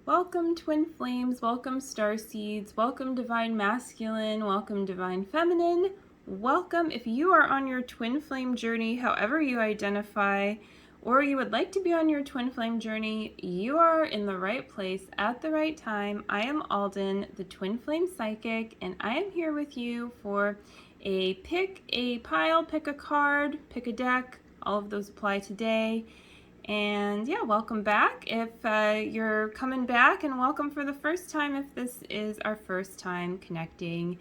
Welcome Twin Flames, welcome Star Seeds, welcome Divine Masculine, welcome Divine Feminine, welcome if you are on your Twin Flame journey, however you identify, or you would like to be on your Twin Flame journey, you are in the right place at the right time. I am Alden, the Twin Flame Psychic, and I am here with you for a pick a pile, pick a card, pick a deck, all of those apply today. And yeah, welcome back if you're coming back, and welcome for the first time if this is our first time connecting.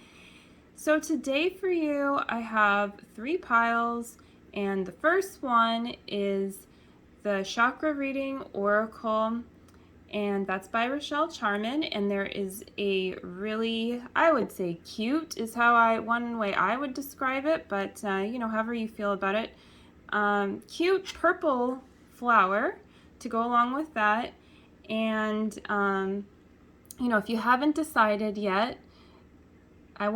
So today for you, I have 3 piles, and the first one is the Chakra Reading Oracle, and that's by Rochelle Charman, and there is a really, I would say cute is one way I would describe it, but you know, however you feel about it, cute purple flower to go along with that. And you know, if you haven't decided yet, I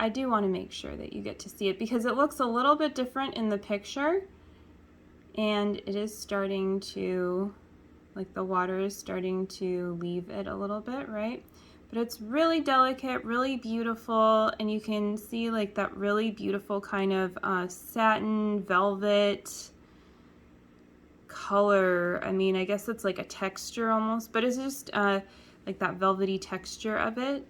do want to make sure that you get to see it, because it looks a little bit different in the picture, and it is starting to, like, the water is starting to leave it a little bit, right? But it's really delicate, really beautiful, and you can see like that really beautiful kind of satin velvet color. I mean, I guess it's like a texture almost, but it's just like that velvety texture of it.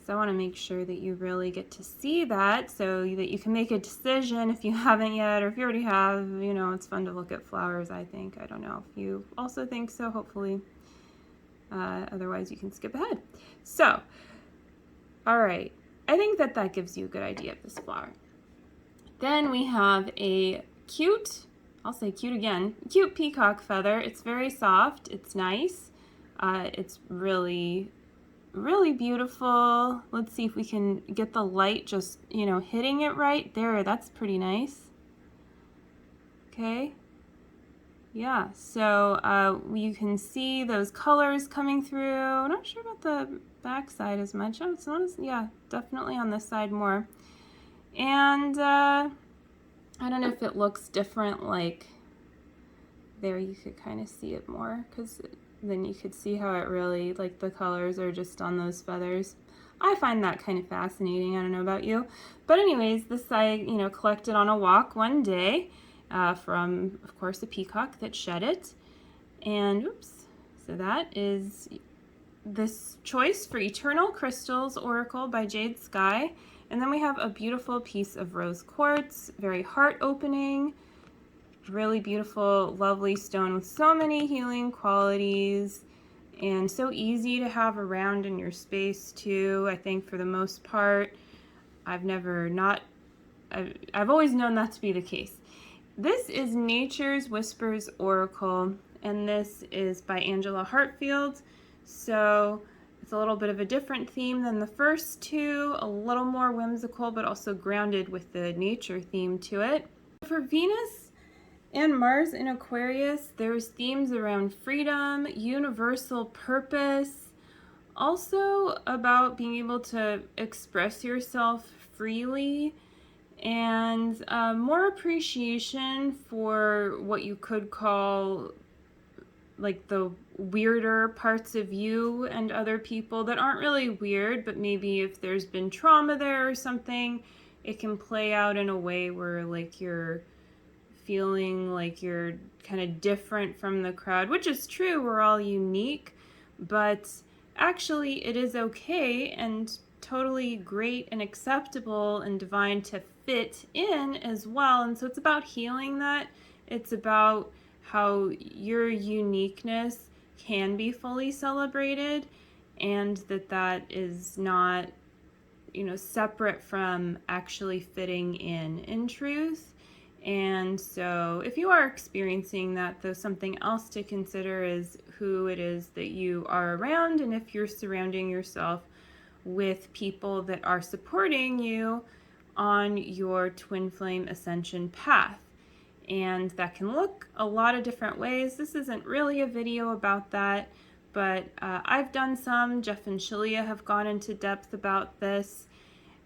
So I want to make sure that you really get to see that, so that you can make a decision if you haven't yet, or if you already have. You know, it's fun to look at flowers, I think. I don't know if you also think so, hopefully. Otherwise you can skip ahead. So, all right, I think that gives you a good idea of this flower. Then we have a cute, I'll say cute again, cute peacock feather. It's very soft, it's nice, it's really, really beautiful. Let's see if we can get the light just, you know, hitting it right there. That's pretty nice. Okay. Yeah, so you can see those colors coming through. I'm not sure about the back side as much. Oh, it's not as, yeah, definitely on this side more. And I don't know if it looks different, like there you could kind of see it more, because then you could see how it really, like, the colors are just on those feathers. I find that kind of fascinating. I don't know about you. But anyways, this I, you know, collected on a walk one day from, of course, a peacock that shed it. And oops, so that is this choice for Eternal Crystals Oracle by Jade Sky. And then we have a beautiful piece of rose quartz, very heart-opening, really beautiful, lovely stone with so many healing qualities, and so easy to have around in your space too. I think for the most part, I've always known that to be the case. This is Nature's Whispers Oracle, and this is by Angela Hartfield. So it's a little bit of a different theme than the first two, a little more whimsical, but also grounded with the nature theme to it. For Venus and Mars in Aquarius, there's themes around freedom, universal purpose, also about being able to express yourself freely, and more appreciation for what you could call like the weirder parts of you and other people that aren't really weird, but maybe if there's been trauma there or something, it can play out in a way where like you're feeling like you're kind of different from the crowd, which is true, we're all unique, but actually it is okay and totally great and acceptable and divine to fit in as well. And so it's about healing that. It's about how your uniqueness can be fully celebrated, and that is not, you know, separate from actually fitting in truth. And so if you are experiencing that, though, something else to consider is who it is that you are around, and if you're surrounding yourself with people that are supporting you on your twin flame ascension path. And that can look a lot of different ways. This isn't really a video about that, but I've done some. Jeff and Shalia have gone into depth about this.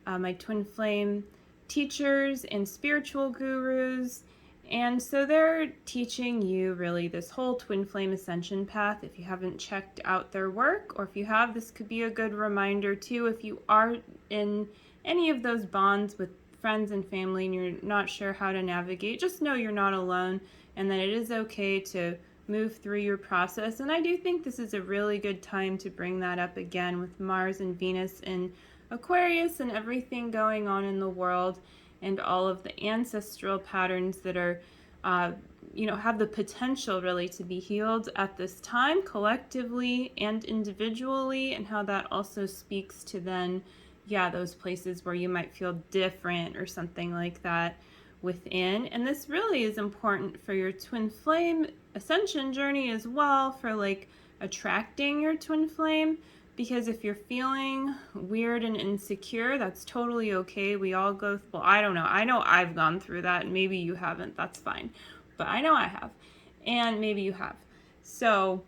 My twin flame teachers and spiritual gurus And so they're teaching you really this whole Twin Flame Ascension path. If you haven't checked out their work, or if you have, this could be a good reminder too. If you are in any of those bonds with friends and family and you're not sure how to navigate, just know you're not alone and that it is okay to move through your process. And I do think this is a really good time to bring that up again with Mars and Venus in Aquarius and everything going on in the world, and all of the ancestral patterns that are, have the potential really to be healed at this time, collectively and individually, and how that also speaks to then, those places where you might feel different or something like that within. And this really is important for your twin flame ascension journey as well, for like attracting your twin flame. Because if you're feeling weird and insecure, that's totally okay. We all go, well, I don't know. I know I've gone through that. Maybe you haven't. That's fine. But I know I have. And maybe you have. So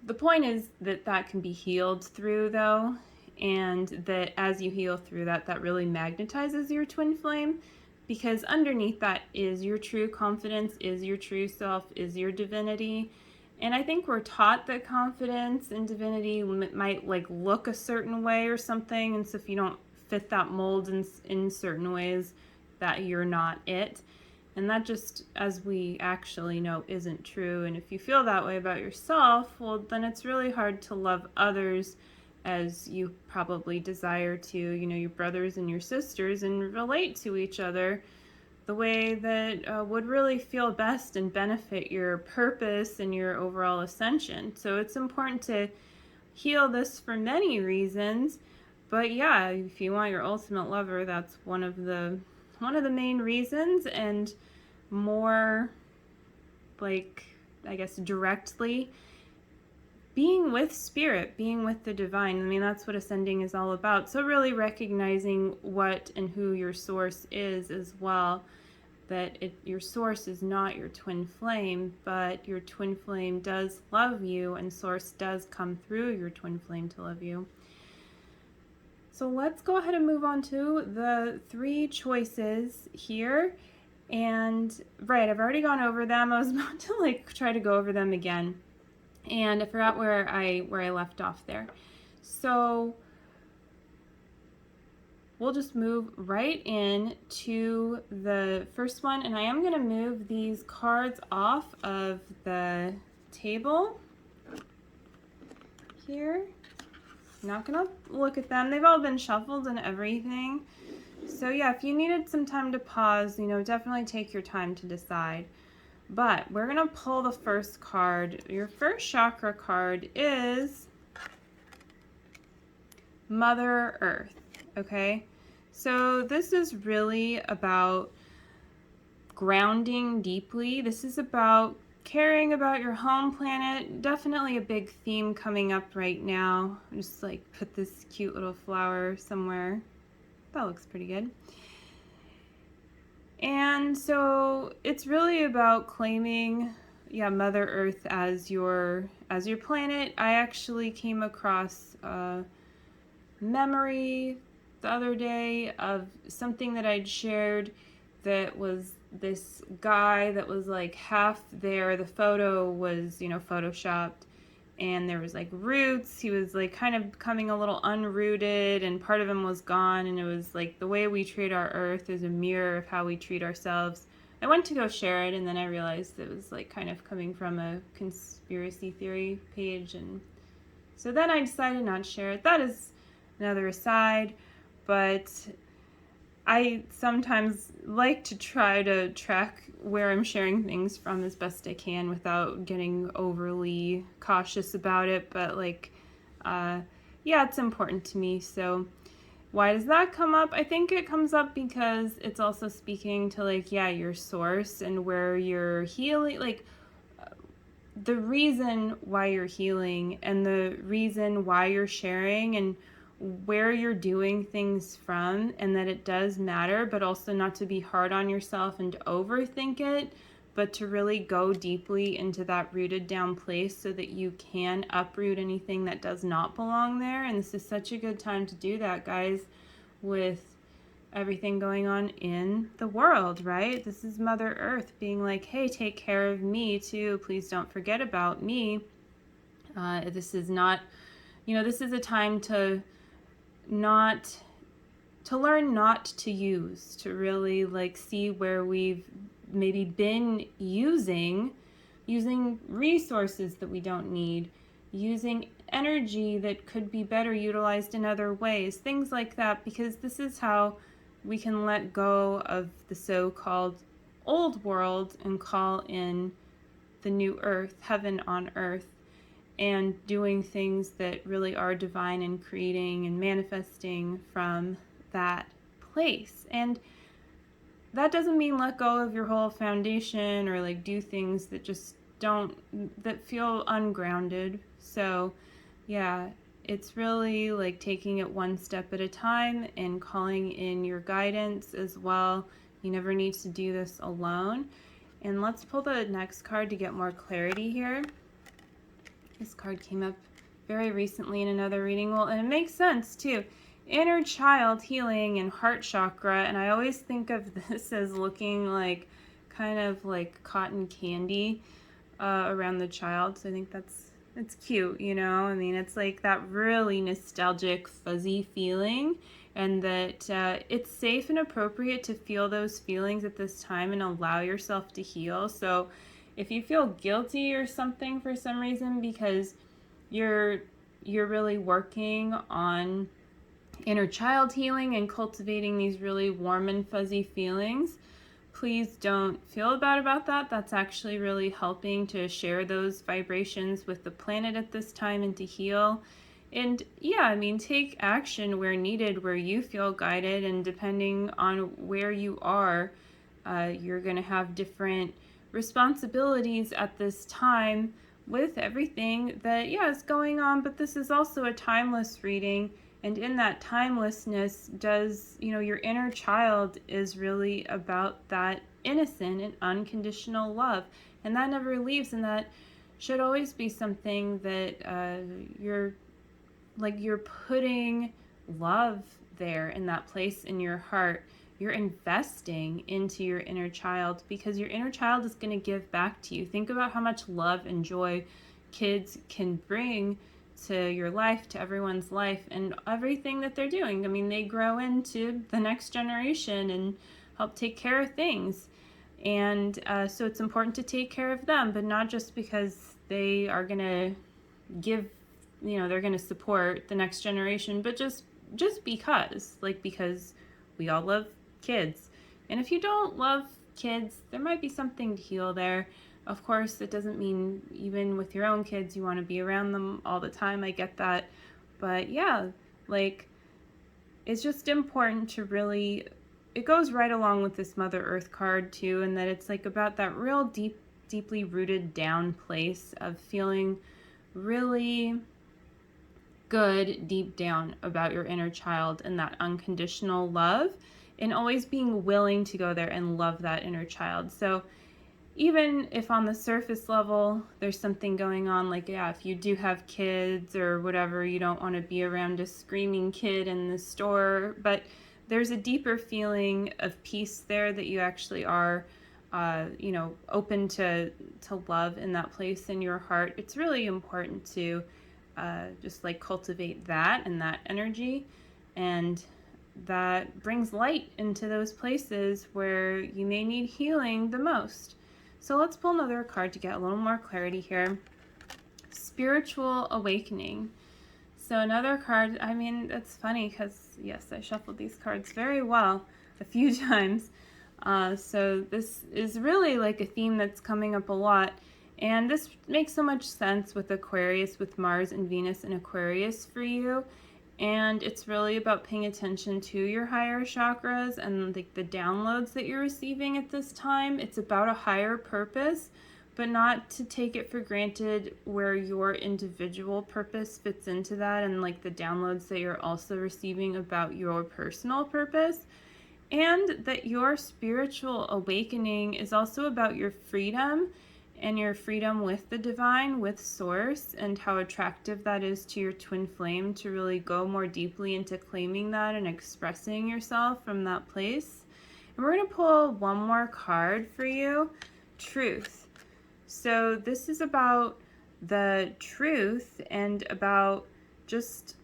the point is that that can be healed through, though. And that as you heal through that, that really magnetizes your twin flame. Because underneath that is your true confidence, is your true self, is your divinity. And I think we're taught that confidence and divinity might like look a certain way or something. And so if you don't fit that mold in certain ways, that you're not it. And that just, as we actually know, isn't true. And if you feel that way about yourself, well, then it's really hard to love others as you probably desire to, your brothers and your sisters, and relate to each other the way that would really feel best and benefit your purpose and your overall ascension. So it's important to heal this for many reasons, but if you want your ultimate lover, that's one of the main reasons. And more like, I guess, directly, being with spirit, being with the divine. I mean, that's what ascending is all about. So really recognizing what and who your source is as well. That your source is not your twin flame, but your twin flame does love you, and source does come through your twin flame to love you. So let's go ahead and move on to the 3 choices here. And I've already gone over them. I was about to try to go over them again, and I forgot where I left off there. So we'll just move right in to the first one, and I am going to move these cards off of the table here. I'm not going to look at them. They've all been shuffled and everything. So if you needed some time to pause, definitely take your time to decide. But we're going to pull the first card. Your first chakra card is Mother Earth. Okay, so this is really about grounding deeply. This is about caring about your home planet. Definitely a big theme coming up right now. Just put this cute little flower somewhere. That looks pretty good. And so it's really about claiming Mother Earth as your planet. I actually came across a memory the other day of something that I'd shared that was this guy that was half there. The photo was, photoshopped, and there was roots. He was kind of becoming a little unrooted, and part of him was gone, and it was the way we treat our earth is a mirror of how we treat ourselves. I went to go share it, and then I realized it was kind of coming from a conspiracy theory page, and so then I decided not to share it. That is another aside. But I sometimes like to try to track where I'm sharing things from as best I can without getting overly cautious about it. But it's important to me. So why does that come up? I think it comes up because it's also speaking to your source and where you're healing, the reason why you're healing and the reason why you're sharing and where you're doing things from, and that it does matter, but also not to be hard on yourself and to overthink it, but to really go deeply into that rooted down place so that you can uproot anything that does not belong there. And this is such a good time to do that, guys, with everything going on in the world, right? This is Mother Earth being like, hey, take care of me too. Please don't forget about me. This is not, this is a time to learn not to use, to really like see where we've maybe been using resources that we don't need, using energy that could be better utilized in other ways, things like that, because this is how we can let go of the so-called old world and call in the new earth, heaven on earth, and doing things that really are divine and creating and manifesting from that place. And that doesn't mean let go of your whole foundation or like do things that just that feel ungrounded. So yeah, it's really like taking it one step at a time and calling in your guidance as well. You never need to do this alone. And let's pull the next card to get more clarity here. This card came up very recently in another reading. Well, and it makes sense too. Inner child healing and heart chakra. And I always think of this as looking like kind of like cotton candy around the child. So I think it's cute, I mean, it's like that really nostalgic, fuzzy feeling, and that it's safe and appropriate to feel those feelings at this time and allow yourself to heal. So if you feel guilty or something for some reason because you're really working on inner child healing and cultivating these really warm and fuzzy feelings, please don't feel bad about that. That's actually really helping to share those vibrations with the planet at this time and to heal. And yeah, I mean, take action where needed, where you feel guided, and depending on where you are, you're going to have different responsibilities at this time with everything that, is going on. But this is also a timeless reading. And in that timelessness your inner child is really about that innocent and unconditional love. And that never leaves, and that should always be something that you're putting love there in that place in your heart. You're investing into your inner child because your inner child is going to give back to you. Think about how much love and joy kids can bring to your life, to everyone's life, and everything that they're doing. I mean, they grow into the next generation and help take care of things. And so it's important to take care of them, but not just because they are going to give, they're going to support the next generation, but just because we all love kids. And if you don't love kids, there might be something to heal there. Of course, it doesn't mean even with your own kids you want to be around them all the time. I get that. But yeah, it's just important to really, it goes right along with this Mother Earth card too, and that it's about that real deeply rooted down place of feeling really good deep down about your inner child and that unconditional love, and always being willing to go there and love that inner child. So even if on the surface level there's something going on, if you do have kids or whatever, you don't want to be around a screaming kid in the store, but there's a deeper feeling of peace there, that you actually are open to love in that place in your heart. It's really important to just cultivate that and that energy, and that brings light into those places where you may need healing the most. So let's pull another card to get a little more clarity here. Spiritual awakening. So another card, I mean, that's funny because, yes, I shuffled these cards very well a few times. So this is really a theme that's coming up a lot. And this makes so much sense with Aquarius, with Mars and Venus in Aquarius for you. And it's really about paying attention to your higher chakras and the downloads that you're receiving at this time. It's about a higher purpose, but not to take it for granted where your individual purpose fits into that, and the downloads that you're also receiving about your personal purpose. And that your spiritual awakening is also about your freedom and your freedom with the divine, with source, and how attractive that is to your twin flame to really go more deeply into claiming that and expressing yourself from that place. And we're going to pull one more card for you, Truth. So this is about the truth and about just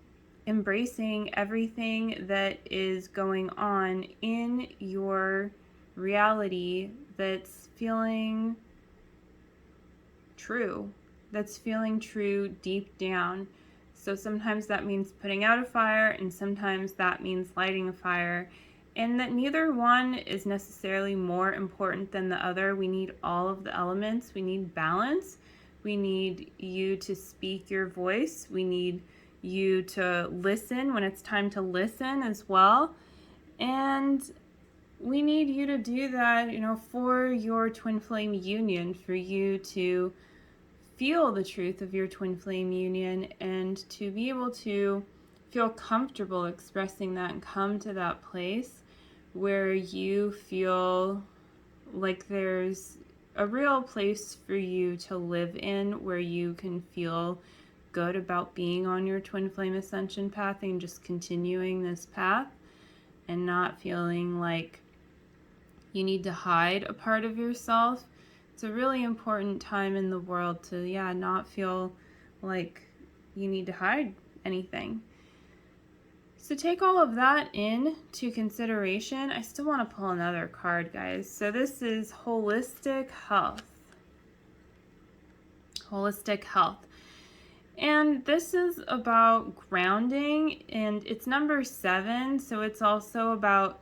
embracing everything that is going on in your reality that's feeling true, deep down. So sometimes that means putting out a fire, and sometimes that means lighting a fire, and that neither one is necessarily more important than the other. We need all of the elements. We need balance. We need you to speak your voice. We need you to listen when it's time to listen as well. And we need you to do that, for your twin flame union, for you to feel the truth of your twin flame union and to be able to feel comfortable expressing that and come to that place where you feel like there's a real place for you to live in, where you can feel good about being on your twin flame ascension path and just continuing this path and not feeling like you need to hide a part of yourself. It's a really important time in the world to, not feel like you need to hide anything. So take all of that into consideration. I still want to pull another card, guys. So this is holistic health. Holistic health. And this is about grounding, and it's number 7. So it's also about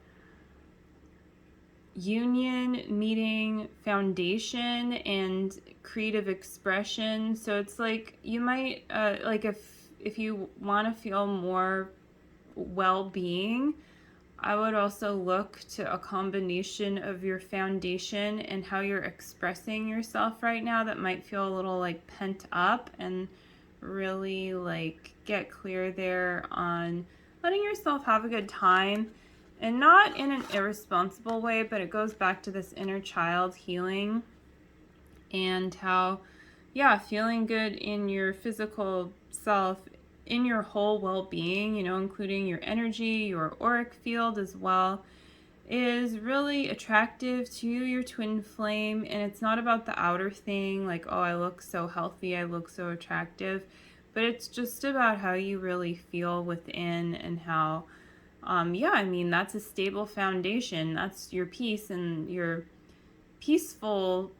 union, meeting, foundation, and creative expression. So it's like you might like if you want to feel more well-being, I would also look to a combination of your foundation and how you're expressing yourself right now that might feel a little like pent up, and really like get clear there on letting yourself have a good time. And not in an irresponsible way, but it goes back to this inner child healing and how, feeling good in your physical self, in your whole well-being, including your energy, your auric field as well, is really attractive to your twin flame. And it's not about the outer thing, like, oh, I look so healthy, I look so attractive, but it's just about how you really feel within and how that's a stable foundation. That's your peace, and your peaceful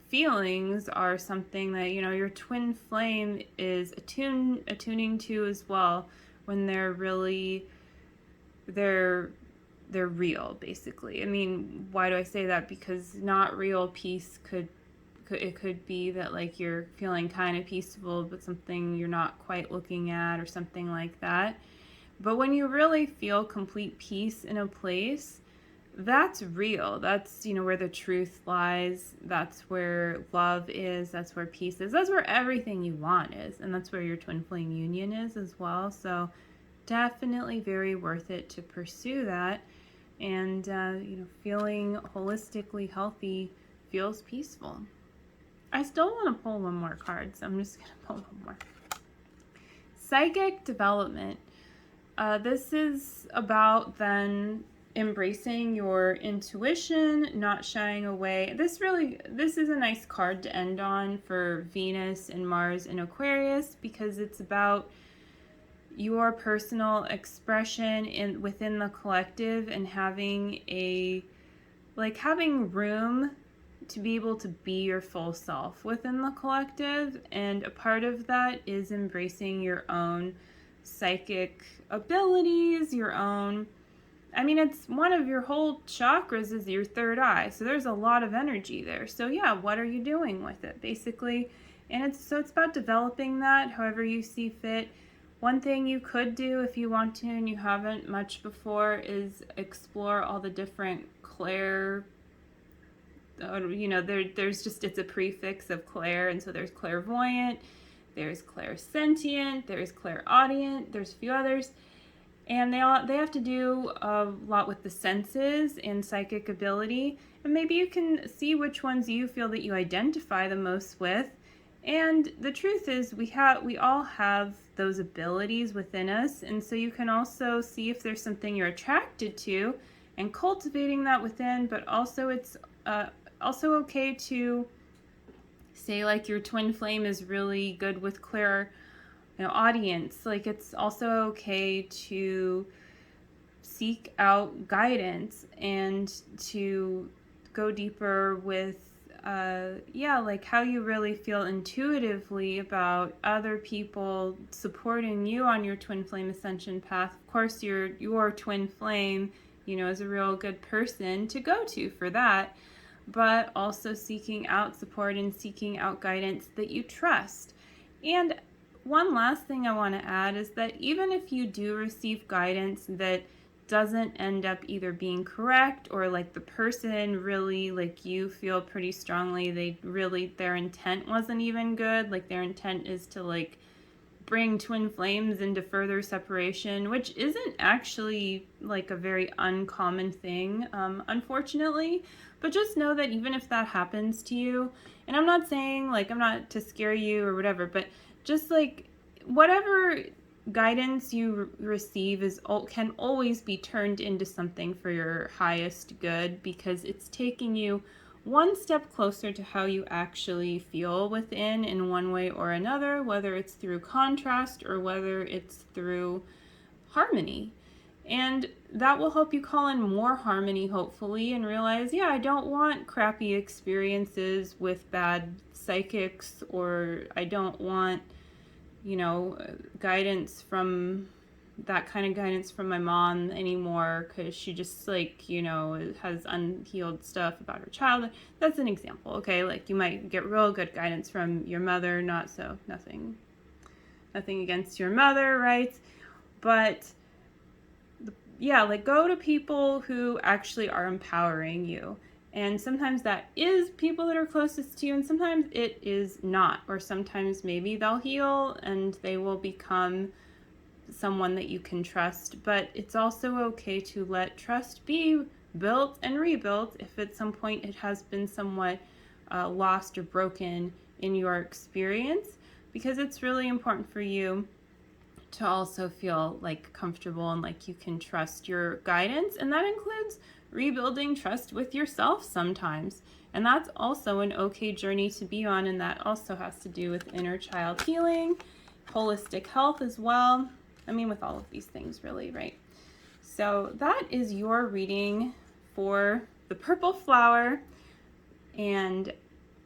feelings are something that, your twin flame is attuning to as well, when they're real, basically. I mean, why do I say that? Because not real peace could be that like you're feeling kind of peaceful, but something you're not quite looking at or something like that. But when you really feel complete peace in a place, that's real. That's, where the truth lies. That's where love is. That's where peace is. That's where everything you want is. And that's where your twin flame union is as well. So definitely very worth it to pursue that. And, feeling holistically healthy feels peaceful. I still want to pull one more card, so I'm just going to pull one more. Psychic development. This is about then embracing your intuition, not shying away. This is a nice card to end on for Venus and Mars and Aquarius, because it's about your personal expression within the collective, and having room to be able to be your full self within the collective. And a part of that is embracing your own psychic abilities, it's one of your whole chakras is your third eye, so there's a lot of energy there. So what are you doing with it, basically? And it's about developing that however you see fit. One thing you could do if you want to and you haven't much before is explore all the different clair, it's a prefix of clair, and so there's clairvoyant, there's clairsentient, there's clairaudient, there's a few others. And they have to do a lot with the senses and psychic ability. And maybe you can see which ones you feel that you identify the most with. And the truth is we all have those abilities within us. And so you can also see if there's something you're attracted to and cultivating that within, but also it's also okay to say like your twin flame is really good with clear audience. Like it's also okay to seek out guidance and to go deeper with like how you really feel intuitively about other people supporting you on your twin flame ascension path. Of course, your twin flame, is a real good person to go to for that, but also seeking out support and seeking out guidance that you trust. And one last thing I want to add is that even if you do receive guidance that doesn't end up either being correct, or like the person really, like you feel pretty strongly their intent wasn't even good, like their intent is to like bring twin flames into further separation, which isn't actually like a very uncommon thing, unfortunately. But just know that even if that happens to you, and I'm not saying like, I'm not to scare you or whatever, but just like whatever guidance you receive can always be turned into something for your highest good, because it's taking you one step closer to how you actually feel within in one way or another, whether it's through contrast or whether it's through harmony. And that will help you call in more harmony, hopefully, and realize, I don't want crappy experiences with bad psychics, or I don't want guidance from that kind of guidance from my mom anymore, because she just has unhealed stuff about her childhood. That's an example, okay? Like you might get real good guidance from your mother, nothing against your mother, right? But go to people who actually are empowering you. And sometimes that is people that are closest to you, and sometimes it is not. Or sometimes maybe they'll heal and they will become someone that you can trust. But it's also okay to let trust be built and rebuilt if at some point it has been somewhat lost or broken in your experience, because it's really important for you to also feel like comfortable and like you can trust your guidance. And that includes rebuilding trust with yourself sometimes. And that's also an okay journey to be on. And that also has to do with inner child healing, holistic health as well. I mean, with all of these things really, right? So that is your reading for the purple flower. And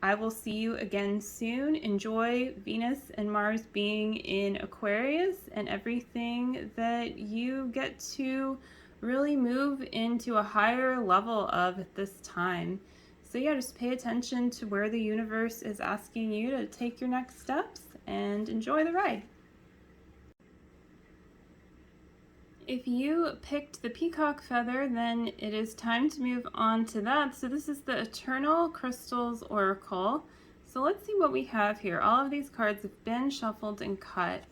I will see you again soon. Enjoy Venus and Mars being in Aquarius and everything that you get to really move into a higher level of at this time. So just pay attention to where the universe is asking you to take your next steps, and enjoy the ride. If you picked the peacock feather, then it is time to move on to that. So this is the Eternal Crystals Oracle. So let's see what we have here. All of these cards have been shuffled and cut.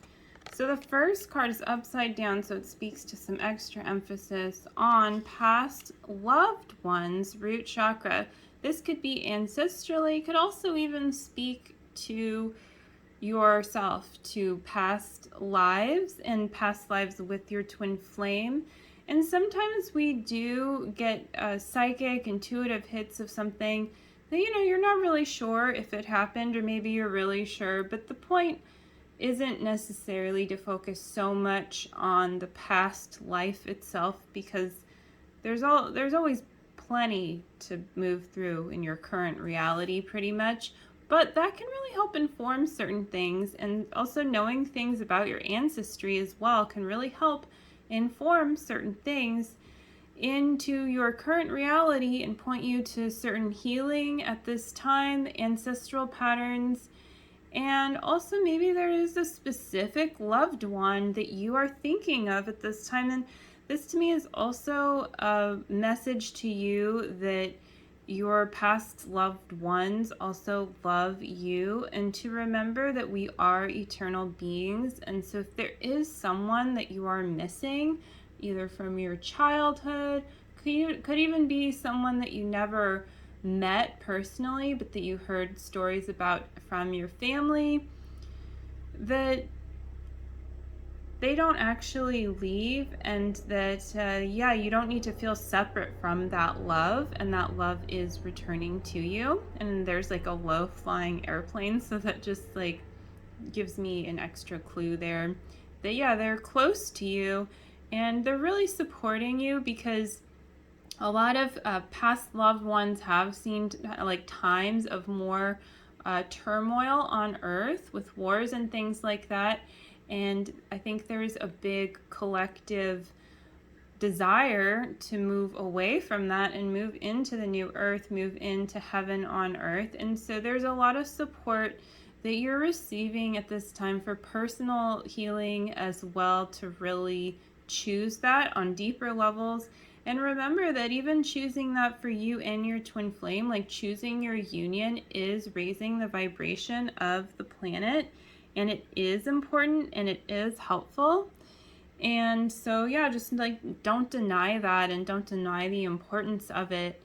So the first card is upside down, so it speaks to some extra emphasis on past loved ones' root chakra. This could be ancestrally, could also even speak to yourself, to past lives and past lives with your twin flame. And sometimes we do get psychic, intuitive hits of something that, you're not really sure if it happened, or maybe you're really sure, but the point isn't necessarily to focus so much on the past life itself, because there's always plenty to move through in your current reality pretty much. But that can really help inform certain things, and also knowing things about your ancestry as well can really help inform certain things into your current reality and point you to certain healing at this time, ancestral patterns. And also maybe there is a specific loved one that you are thinking of at this time. And this to me is also a message to you that your past loved ones also love you, and to remember that we are eternal beings. And so if there is someone that you are missing, either from your childhood, could even be someone that you never met personally, but that you heard stories about from your family, that they don't actually leave, and that, yeah, you don't need to feel separate from that love, and that love is returning to you. And there's like a low flying airplane, so that just like gives me an extra clue there that, yeah, they're close to you and they're really supporting you, because a lot of past loved ones have seen like times of more turmoil on Earth with wars and things like that. And I think there's a big collective desire to move away from that and move into the new Earth, move into heaven on Earth. And so there's a lot of support that you're receiving at this time for personal healing as well, to really choose that on deeper levels. And remember that even choosing that for you and your twin flame, like choosing your union, is raising the vibration of the planet, and it is important and it is helpful. And so, yeah, just like don't deny that, and don't deny the importance of it.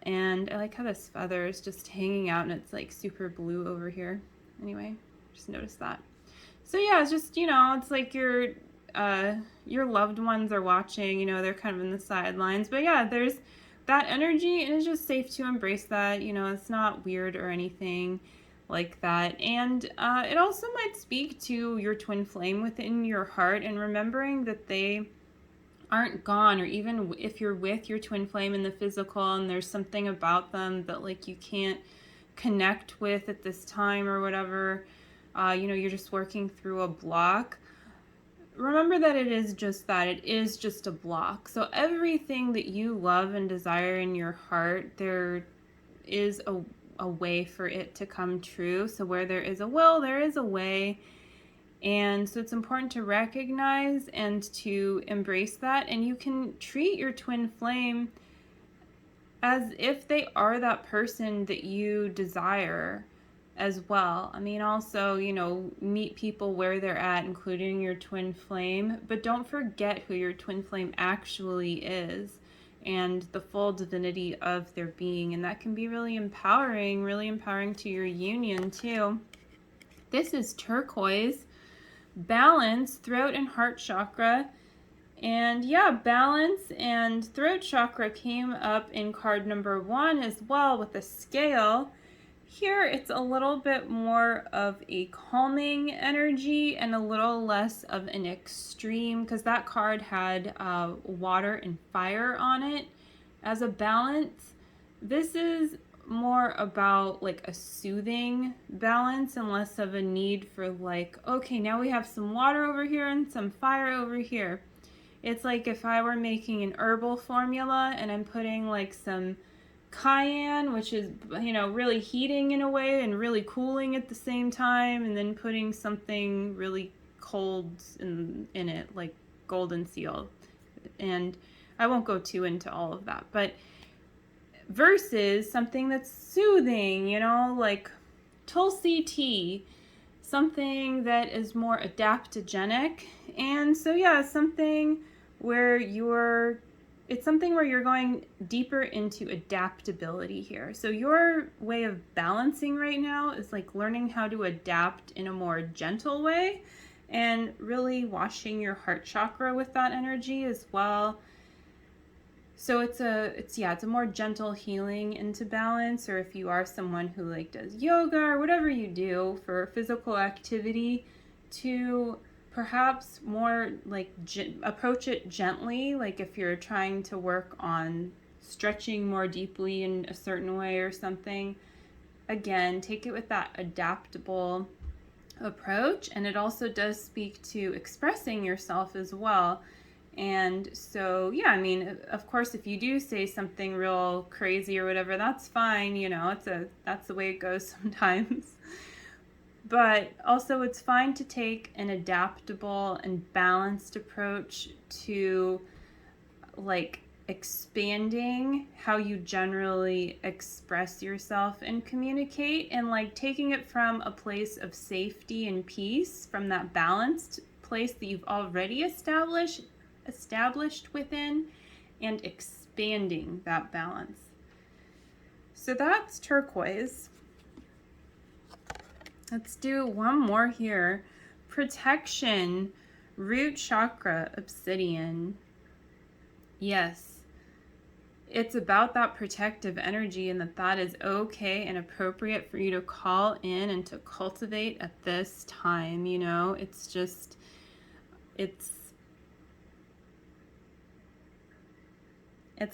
And I like how this feather is just hanging out and it's like super blue over here. Anyway, just noticed that. So yeah, it's just, it's like your loved ones are watching, they're kind of in the sidelines. But yeah, there's that energy, and it's just safe to embrace that. It's not weird or anything like that. And it also might speak to your twin flame within your heart, and remembering that they aren't gone, or even if you're with your twin flame in the physical and there's something about them that like you can't connect with at this time or whatever, you're just working through a block. Remember that it is just that. It is just a block. So everything that you love and desire in your heart, there is a way for it to come true. So where there is a will, there is a way. And so it's important to recognize and to embrace that. And you can treat your twin flame as if they are that person that you desire as well. I mean, also, meet people where they're at, including your twin flame, but don't forget who your twin flame actually is and the full divinity of their being. And that can be really empowering to your union too. This is turquoise, balance, throat and heart chakra. And yeah, balance and throat chakra came up in card number 1 as well with the scale. Here it's a little bit more of a calming energy and a little less of an extreme, because that card had water and fire on it as a balance. This is more about like a soothing balance and less of a need for like, okay, now we have some water over here and some fire over here. It's like if I were making an herbal formula and I'm putting like some cayenne, which is, really heating in a way and really cooling at the same time, and then putting something really cold in it, like golden seal. And I won't go too into all of that, but versus something that's soothing, like Tulsi tea, something that is more adaptogenic. And so yeah, something where you're going deeper into adaptability here. So your way of balancing right now is like learning how to adapt in a more gentle way, and really washing your heart chakra with that energy as well. So it's a more gentle healing into balance. Or if you are someone who like does yoga or whatever you do for physical activity, to perhaps more like approach it gently. Like if you're trying to work on stretching more deeply in a certain way or something, again, take it with that adaptable approach. And it also does speak to expressing yourself as well. And so, yeah, I mean, of course, if you do say something real crazy or whatever, that's fine. That's the way it goes sometimes. But also it's fine to take an adaptable and balanced approach to like expanding how you generally express yourself and communicate, and like taking it from a place of safety and peace, from that balanced place that you've already established, established within and expanding that balance. So that's turquoise. Let's do one more here. Protection, root chakra, obsidian. Yes, it's about that protective energy, and that is okay and appropriate for you to call in and to cultivate at this time. You know, it's just, it's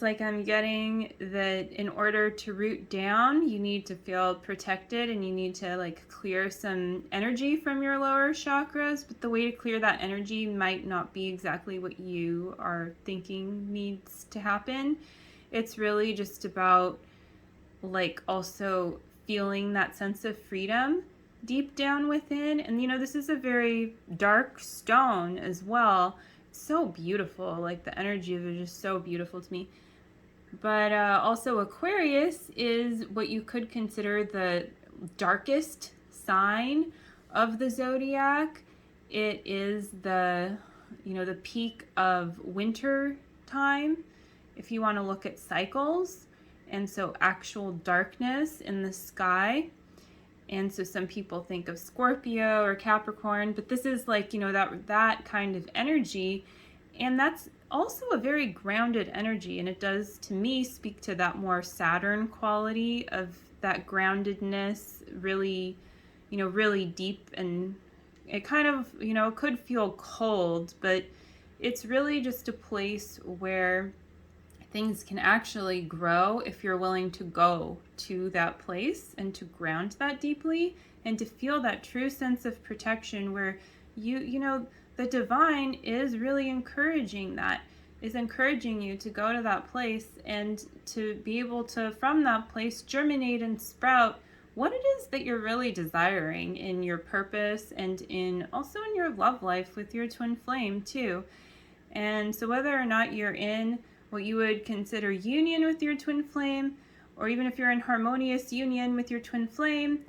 like I'm getting that in order to root down, you need to feel protected and you need to like clear some energy from your lower chakras. But the way to clear that energy might not be exactly what you are thinking needs to happen. It's really just about like also feeling that sense of freedom deep down within. And you know, this is a very dark stone as well. So beautiful, like the energy of it is just so beautiful to me. But also Aquarius is what you could consider the darkest sign of the zodiac. It is the, you know, the peak of winter time if you want to look at cycles, and so actual darkness in the sky. And so some people think of Scorpio or Capricorn, but this is like, you know, that kind of energy. And that's also a very grounded energy. And it does, to me, speak to that more Saturn quality of that groundedness, really, you know, really deep. And it kind of, you know, could feel cold, but it's really just a place where things can actually grow if you're willing to go to that place and to ground that deeply and to feel that true sense of protection where you know, the divine is really encouraging that, is encouraging you to go to that place and to be able to, from that place, germinate and sprout what it is that you're really desiring in your purpose and in also in your love life with your twin flame too. And so whether or not you're in what you would consider union with your twin flame, or even if you're in harmonious union with your twin flame,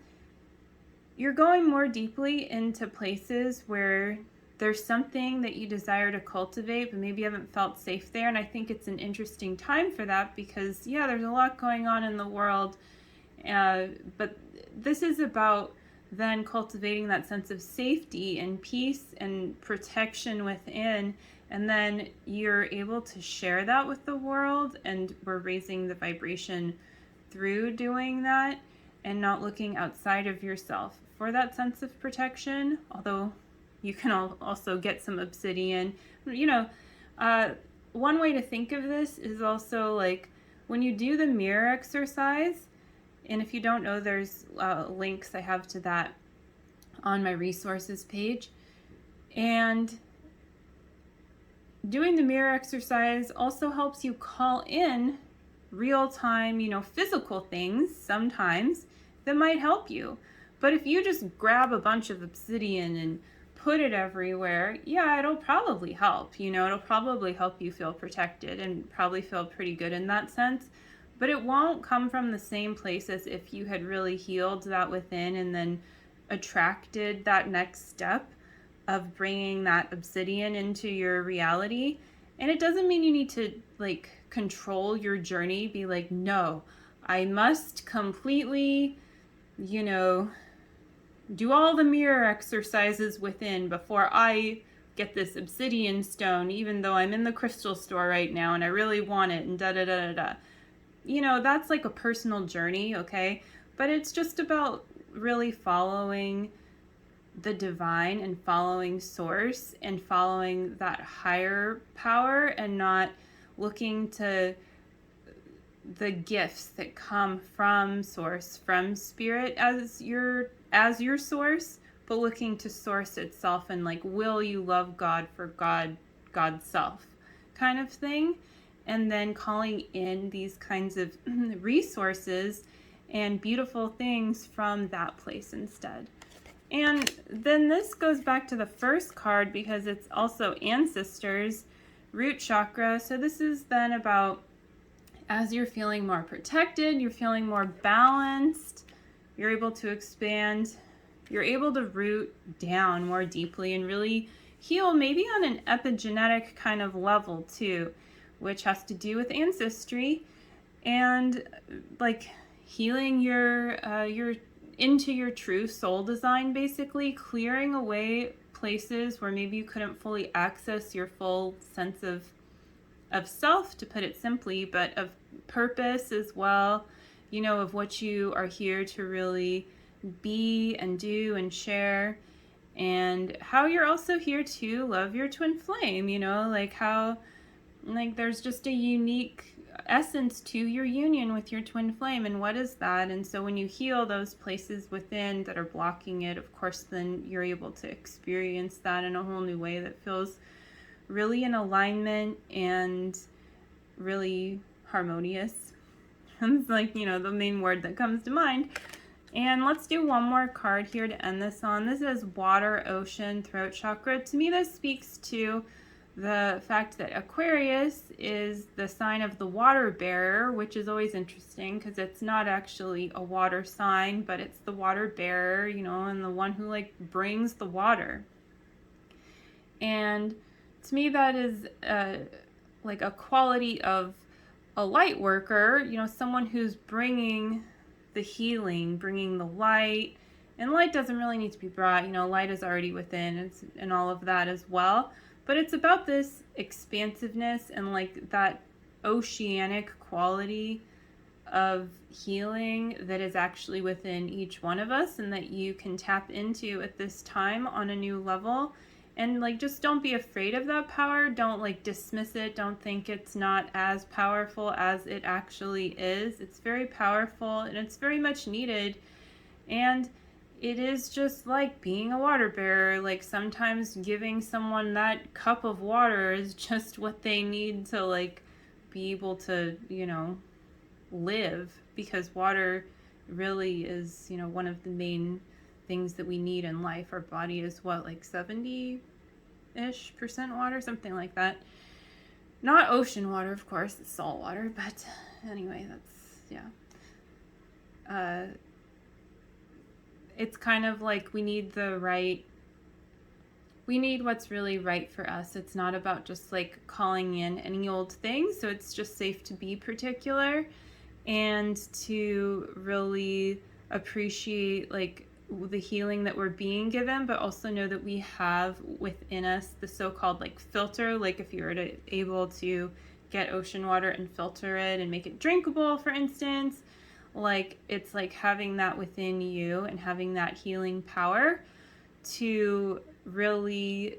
you're going more deeply into places where there's something that you desire to cultivate, but maybe you haven't felt safe there. And I think it's an interesting time for that because, yeah, there's a lot going on in the world. But this is about then cultivating that sense of safety and peace and protection within. And then you're able to share that with the world, and we're raising the vibration through doing that and not looking outside of yourself for that sense of protection. Although you can also get some obsidian. You know, one way to think of this is also like when you do the mirror exercise, and if you don't know, there's links I have to that on my resources page. And doing the mirror exercise also helps you call in real-time, you know, physical things sometimes that might help you. But if you just grab a bunch of obsidian and put it everywhere, yeah, it'll probably help. You know, it'll probably help you feel protected and probably feel pretty good in that sense. But it won't come from the same place as if you had really healed that within and then attracted that next step of bringing that obsidian into your reality. And it doesn't mean you need to like control your journey, be like, no, I must completely, you know, do all the mirror exercises within before I get this obsidian stone, even though I'm in the crystal store right now and I really want it and da da da da da. You know, that's like a personal journey, okay? But it's just about really following the divine and following source and following that higher power and not looking to the gifts that come from source, from spirit as your source, but looking to source itself and like, will you love God for God's self kind of thing. And then calling in these kinds of resources and beautiful things from that place instead. And then this goes back to the first card because it's also ancestors, root chakra. So this is then about as you're feeling more protected, you're feeling more balanced, you're able to expand, you're able to root down more deeply and really heal maybe on an epigenetic kind of level too, which has to do with ancestry and like healing your into your true soul design, basically clearing away places where maybe you couldn't fully access your full sense of self, to put it simply, but of purpose as well, you know, of what you are here to really be and do and share, and how you're also here to love your twin flame, you know, like how like there's just a unique essence to your union with your twin flame, and what is that? And so when you heal those places within that are blocking it, of course, then you're able to experience that in a whole new way that feels really in alignment and really harmonious. It's like, you know, the main word that comes to mind. And let's do one more card here to end this on. This is water, ocean, throat chakra. To me, this speaks to the fact that Aquarius is the sign of the water bearer, which is always interesting because it's not actually a water sign, but it's the water bearer, you know, and the one who like brings the water. And to me, that is like a quality of a light worker, you know, someone who's bringing the healing, bringing the light. And light doesn't really need to be brought, you know, light is already within and all of that as well. But it's about this expansiveness and like that oceanic quality of healing that is actually within each one of us and that you can tap into at this time on a new level. And like, just don't be afraid of that power. Don't like dismiss it. Don't think it's not as powerful as it actually is. It's very powerful and it's very much needed. And it is just like being a water bearer. Like sometimes giving someone that cup of water is just what they need to like be able to, you know, live, because water really is, you know, one of the main things that we need in life. Our body is what, like 70-ish% water, something like that. Not ocean water, of course, it's salt water, but anyway, that's, yeah. It's kind of like we need what's really right for us. It's not about just like calling in any old thing. So it's just safe to be particular and to really appreciate like the healing that we're being given, but also know that we have within us the so-called like filter. Like if you were able to get ocean water and filter it and make it drinkable, for instance, like it's like having that within you and having that healing power to really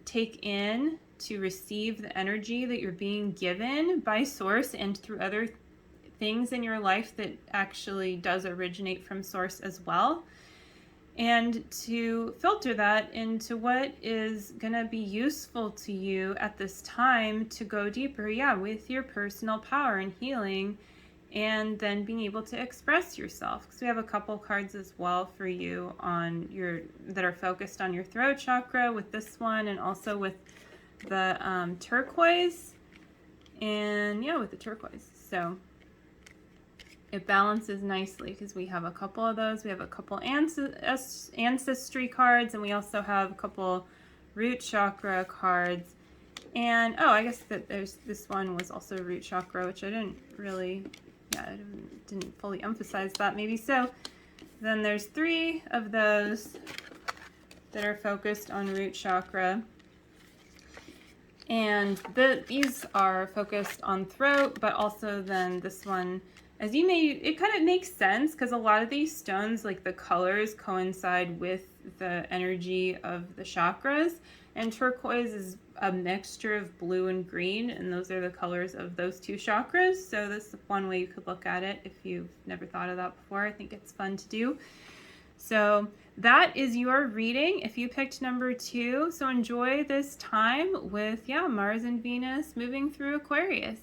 take in, to receive the energy that you're being given by source and through other things in your life that actually does originate from source as well, and to filter that into what is going to be useful to you at this time to go deeper, with your personal power and healing, and then being able to express yourself. Because we have a couple cards as well for you on your that are focused on your throat chakra with this one, and also with the turquoise, and with the turquoise. So it balances nicely because we have a couple of those. We have a couple ancestry cards, and we also have a couple root chakra cards. And I guess that there's this one was also root chakra, which I didn't really, I didn't fully emphasize that. Maybe so. Then there's 3 of those that are focused on root chakra. And these are focused on throat, but also then this one, it kind of makes sense because a lot of these stones, like the colors coincide with the energy of the chakras, and turquoise is a mixture of blue and green, and those are the colors of those 2 chakras. So this is one way you could look at it if you've never thought of that before. I think it's fun to do. So that is your reading if you picked number 2. So enjoy this time with Mars and Venus moving through Aquarius.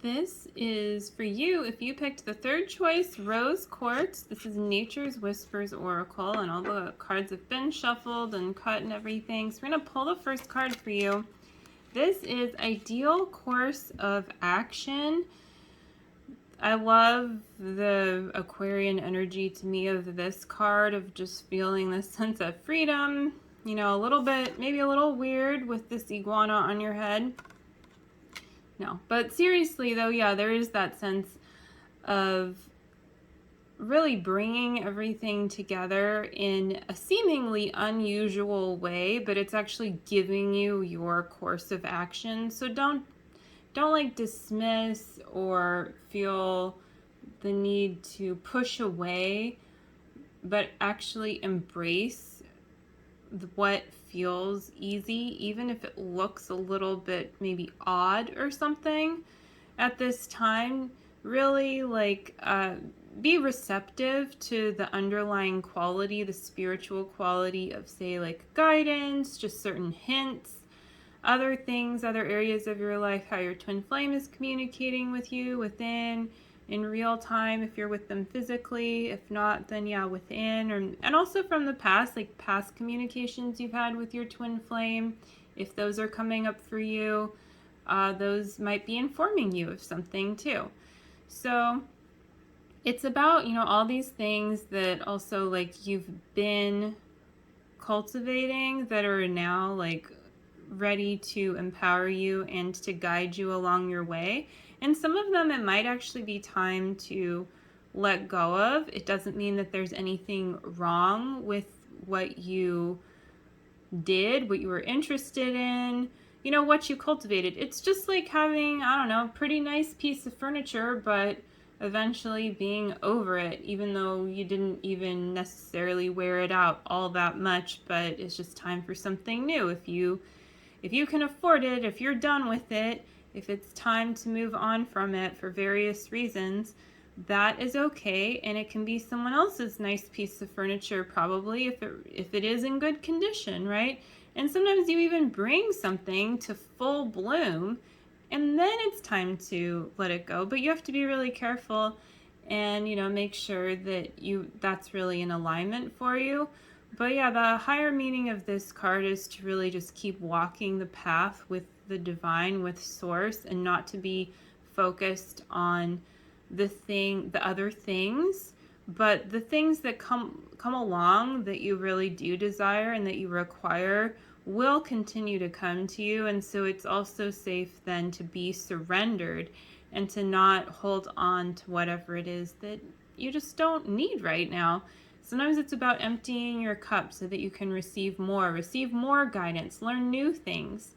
This is for you if you picked the 3rd choice, Rose Quartz. This is Nature's Whispers Oracle, and all the cards have been shuffled and cut and everything. So we're going to pull the first card for you. This is Ideal Course of Action. I love the Aquarian energy to me of this card, of just feeling this sense of freedom, you know, a little bit, maybe a little weird with this iguana on your head. No, but seriously though, yeah, there is that sense of really bringing everything together in a seemingly unusual way, but it's actually giving you your course of action. So don't like dismiss or feel the need to push away, but actually embrace what feels easy, even if it looks a little bit maybe odd or something at this time. Really be receptive to the underlying quality, the spiritual quality of, say, like guidance, just certain hints, other things, other areas of your life, how your twin flame is communicating with you within, in real time, if you're with them physically. If not, then yeah, within, and also from the past, like past communications you've had with your twin flame. If those are coming up for you, those might be informing you of something too. So it's about, you know, all these things that also like you've been cultivating that are now like ready to empower you and to guide you along your way. And some of them it might actually be time to let go of. It doesn't mean that there's anything wrong with what you did, what you were interested in, you know, what you cultivated. It's just like having, I don't know, a pretty nice piece of furniture, but eventually being over it, even though you didn't even necessarily wear it out all that much. But it's just time for something new. If you can afford it, if you're done with it, if it's time to move on from it for various reasons, that is okay, and it can be someone else's nice piece of furniture, probably, if it is in good condition, right? And sometimes you even bring something to full bloom, and then it's time to let it go. But you have to be really careful and, you know, make sure that that's really in alignment for you. But yeah, the higher meaning of this card is to really just keep walking the path with the divine, with source, and not to be focused on the other things, but the things that come along that you really do desire and that you require will continue to come to you. And so it's also safe then to be surrendered and to not hold on to whatever it is that you just don't need right now. Sometimes it's about emptying your cup so that you can receive more guidance, learn new things.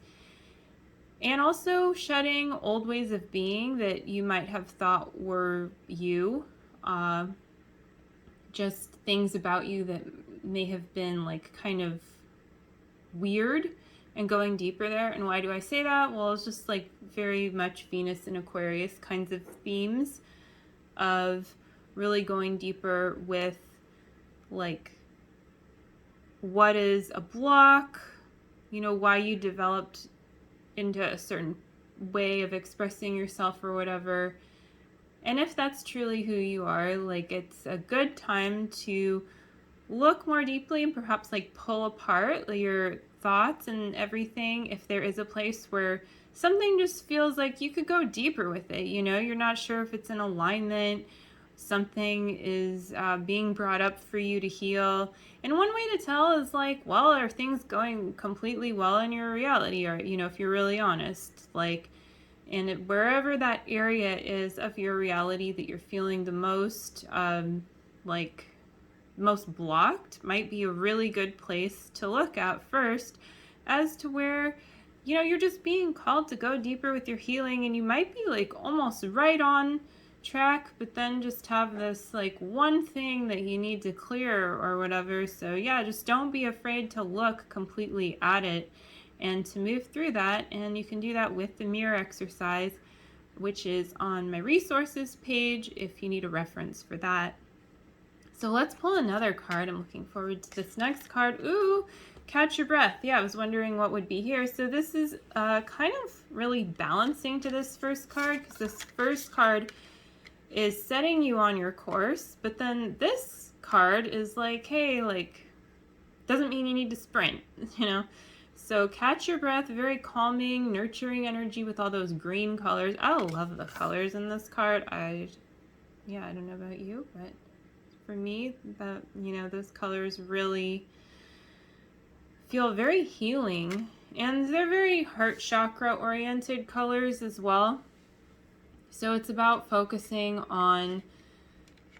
And also shedding old ways of being that you might have thought were you. Just things about you that may have been like kind of weird, and going deeper there. And why do I say that? Well, it's just like very much Venus and Aquarius kinds of themes of really going deeper with like what is a block, you know, why you developed into a certain way of expressing yourself or whatever. And if that's truly who you are, like it's a good time to look more deeply and perhaps like pull apart your thoughts and everything. If there is a place where something just feels like you could go deeper with it, you know, you're not sure if it's in alignment, something is being brought up for you to heal. And one way to tell is like, well, are things going completely well in your reality? Or, you know, if you're really honest, like, and wherever that area is of your reality that you're feeling the most, most blocked, might be a really good place to look at first as to where, you know, you're just being called to go deeper with your healing, and you might be like almost right on track, but then just have this like one thing that you need to clear or whatever. So yeah, just don't be afraid to look completely at it and to move through that. And you can do that with the mirror exercise, which is on my resources page if you need a reference for that. So let's pull another card. I'm looking forward to this next card. Ooh, catch your breath. Yeah, I was wondering what would be here. So this is kind of really balancing to this first card, because this first card is setting you on your course, but then this card is like, hey, like, doesn't mean you need to sprint, you know? So catch your breath, very calming, nurturing energy with all those green colors. I love the colors in this card. I yeah, I don't know about you, but for me, that, you know, those colors really feel very healing, and they're very heart chakra oriented colors as well. So it's about focusing on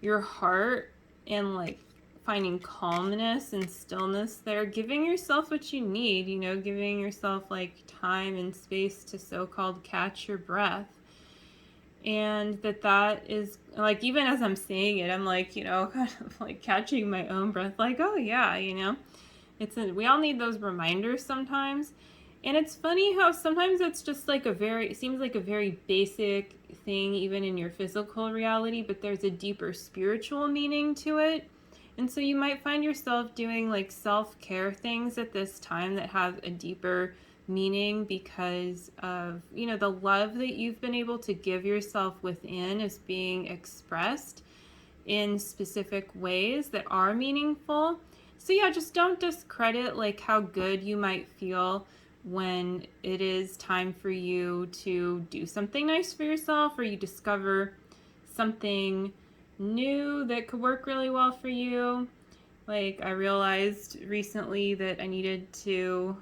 your heart and like finding calmness and stillness there, giving yourself what you need, you know, giving yourself like time and space to so-called catch your breath. And that is like, even as I'm saying it, I'm like, you know, kind of like catching my own breath, like, oh yeah, you know, we all need those reminders sometimes. And it's funny how sometimes it's just like it seems like a very basic thing even in your physical reality, but there's a deeper spiritual meaning to it. And so you might find yourself doing like self-care things at this time that have a deeper meaning because of, you know, the love that you've been able to give yourself within is being expressed in specific ways that are meaningful. So yeah, just don't discredit like how good you might feel when it is time for you to do something nice for yourself, or you discover something new that could work really well for you. Like, I realized recently that I needed to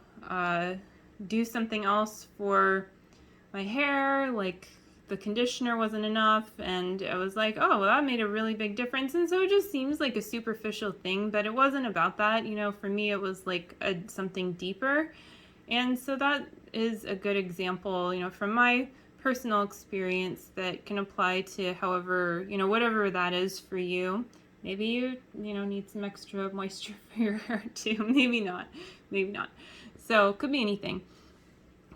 do something else for my hair, like the conditioner wasn't enough, and I was like, oh, well, that made a really big difference. And so it just seems like a superficial thing, but it wasn't about that. You know, for me, it was like something deeper. And so that is a good example, you know, from my personal experience that can apply to however, you know, whatever that is for you. Maybe you know, need some extra moisture for your hair too. Maybe not. Maybe not. So it could be anything.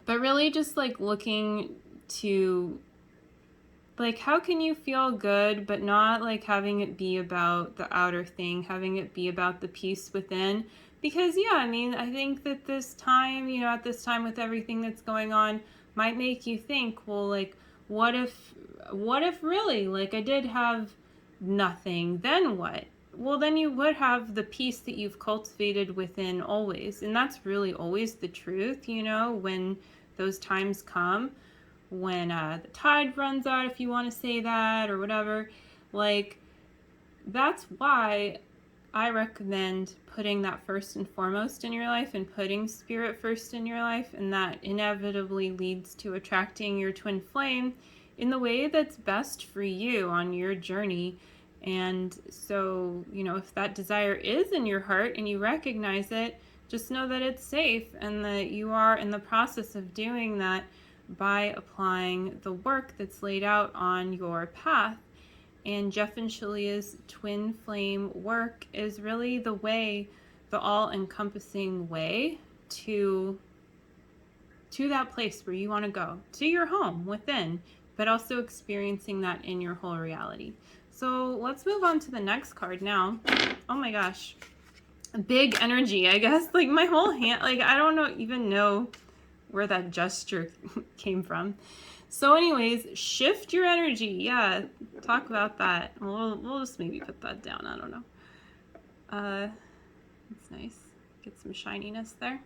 But really just like looking to like, how can you feel good, but not like having it be about the outer thing, having it be about the peace within. Because yeah, I mean, I think that this time, you know, at this time with everything that's going on, might make you think, well, like, what if really, like, I did have nothing, then what? Well, then you would have the peace that you've cultivated within always. And that's really always the truth, you know, when those times come, when the tide runs out, if you want to say that, or whatever. Like, that's why I recommend putting that first and foremost in your life, and putting spirit first in your life, and that inevitably leads to attracting your twin flame in the way that's best for you on your journey. And so, you know, if that desire is in your heart and you recognize it, just know that it's safe, and that you are in the process of doing that by applying the work that's laid out on your path. And Jeff and Shalia's twin flame work is really the way, the all-encompassing way to that place where you want to go, to your home within, but also experiencing that in your whole reality. So let's move on to the next card now. Oh my gosh, big energy, I guess. Like, my whole hand, like, I don't even know where that gesture came from. So anyways, shift your energy. Yeah, talk about that. We'll just maybe put that down. I don't know. It's nice. Get some shininess there.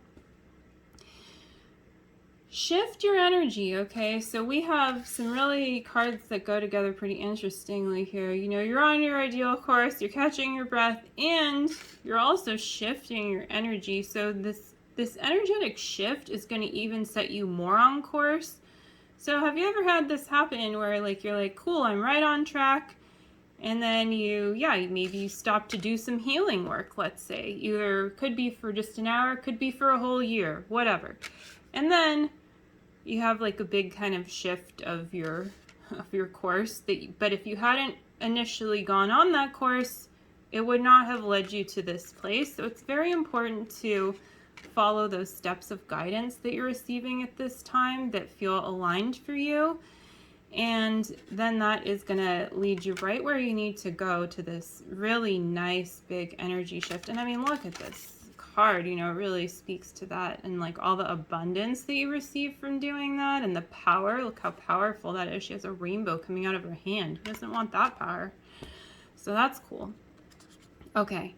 Shift your energy, okay? So we have some really cards that go together pretty interestingly here. You know, you're on your ideal course, you're catching your breath, and you're also shifting your energy. So this energetic shift is going to even set you more on course. So have you ever had this happen where like you're like, cool, I'm right on track, and then maybe you stop to do some healing work, let's say. Either could be for just an hour, could be for a whole year, whatever. And then you have like a big kind of shift of your course, but if you hadn't initially gone on that course, it would not have led you to this place. So it's very important to follow those steps of guidance that you're receiving at this time that feel aligned for you. And then that is going to lead you right where you need to go, to this really nice big energy shift. And I mean, look at this card, you know, it really speaks to that, and like all the abundance that you receive from doing that, and the power. Look how powerful that is. She has a rainbow coming out of her hand. Who doesn't want that power? So that's cool. Okay.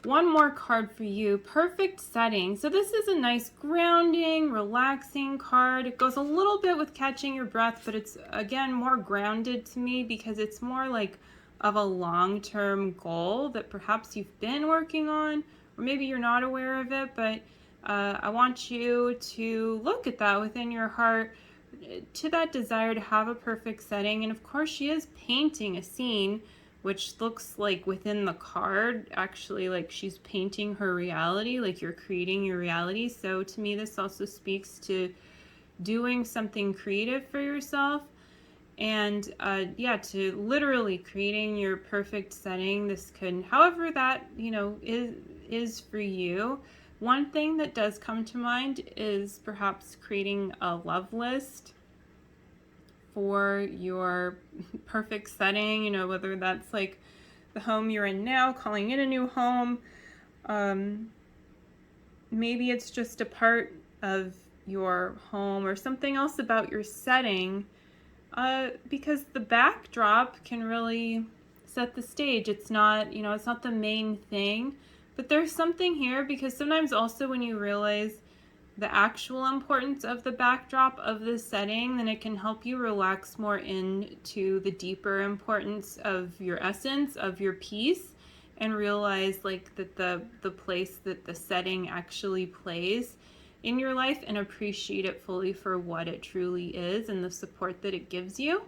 One more card for you, perfect setting. So this is a nice grounding, relaxing card. It goes a little bit with catching your breath, but it's again more grounded to me because it's more like of a long-term goal that perhaps you've been working on, or maybe you're not aware of it, but I want you to look at that within your heart, to that desire to have a perfect setting. And of course, she is painting a scene, which looks like within the card, actually, like she's painting her reality, like you're creating your reality. So to me, this also speaks to doing something creative for yourself. And yeah, to literally creating your perfect setting. This could, however that, you know, is for you. One thing that does come to mind is perhaps creating a love list for your perfect setting, you know, whether that's like the home you're in now, calling it a new home. Maybe it's just a part of your home or something else about your setting, because the backdrop can really set the stage. It's not, you know, it's not the main thing, but there's something here, because sometimes also when you realize the actual importance of the backdrop of the setting, then it can help you relax more into the deeper importance of your essence, of your piece, and realize like that the place that the setting actually plays in your life, and appreciate it fully for what it truly is and the support that it gives you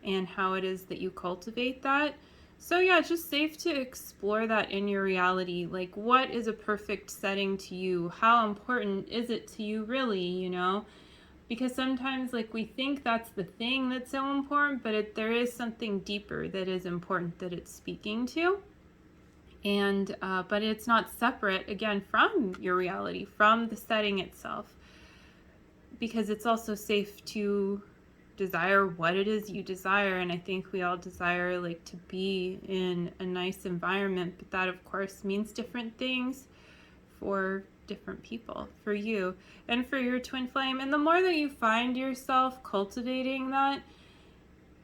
and how it is that you cultivate that. So yeah, it's just safe to explore that in your reality. Like, what is a perfect setting to you? How important is it to you really, you know? Because sometimes like we think that's the thing that's so important, but there is something deeper that is important that it's speaking to. And but it's not separate, again, from your reality, from the setting itself, because it's also safe to desire what it is you desire. And I think we all desire like to be in a nice environment, but that of course means different things for different people, for you and for your twin flame. And the more that you find yourself cultivating that,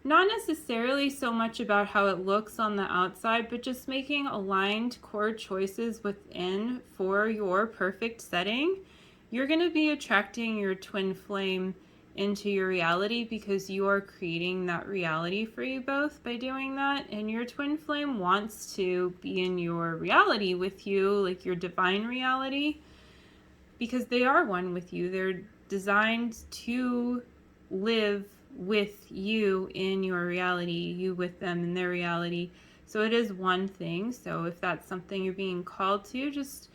not necessarily so much about how it looks on the outside, but just making aligned core choices within for your perfect setting, you're going to be attracting your twin flame into your reality, because you are creating that reality for you both by doing that. And your twin flame wants to be in your reality with you, like your divine reality, because they are one with you. They're designed to live with you in your reality, you with them in their reality. So it is one thing. So if that's something you're being called to, just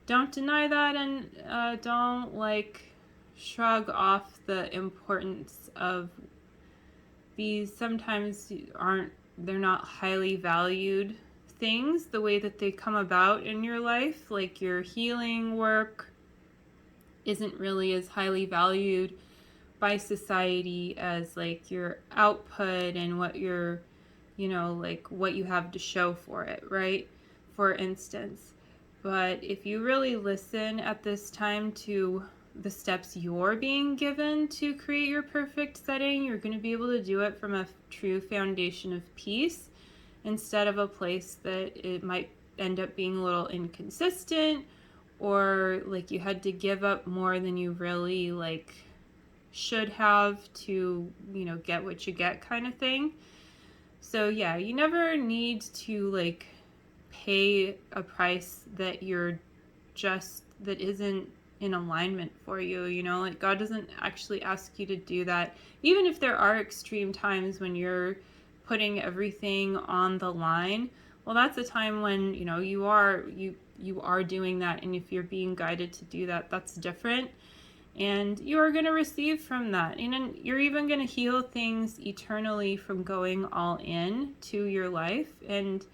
don't deny that, and don't like shrug off the importance of these. Sometimes they're not highly valued things the way that they come about in your life. Like your healing work isn't really as highly valued by society as like your output and what you're, you know, like what you have to show for it, right? For instance. But if you really listen at this time to the steps you're being given to create your perfect setting, you're going to be able to do it from a true foundation of peace, instead of a place that it might end up being a little inconsistent, or like you had to give up more than you really like should have to, you know, get what you get kind of thing. So yeah, you never need to like pay a price that that isn't in alignment for you, you know, like God doesn't actually ask you to do that. Even if there are extreme times when you're putting everything on the line, well, that's a time when, you know, you are doing that. And if you're being guided to do that, that's different. And you are going to receive from that. And you're even going to heal things eternally from going all in to your life. And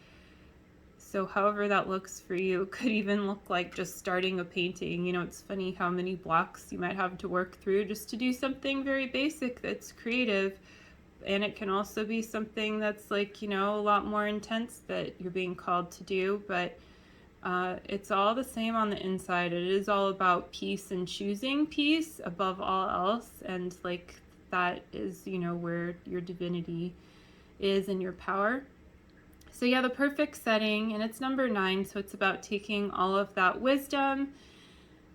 so however that looks for you, it could even look like just starting a painting. You know, it's funny how many blocks you might have to work through just to do something very basic that's creative. And it can also be something that's like, you know, a lot more intense that you're being called to do. But it's all the same on the inside. It is all about peace and choosing peace above all else. And like that is, you know, where your divinity is and your power. So yeah, the perfect setting, and it's number 9. So it's about taking all of that wisdom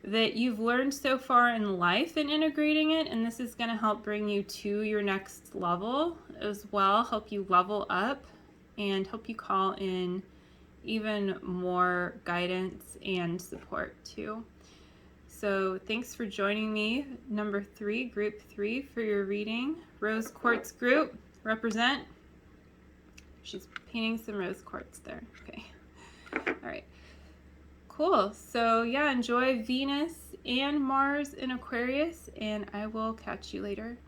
that you've learned so far in life and integrating it. And this is going to help bring you to your next level as well, help you level up. and help you call in even more guidance and support too. So thanks for joining me, number 3, group 3 for your reading. Rose quartz group, represent. She's painting some rose quartz there. Okay. All right. Cool. So yeah, enjoy Venus and Mars in Aquarius, and I will catch you later.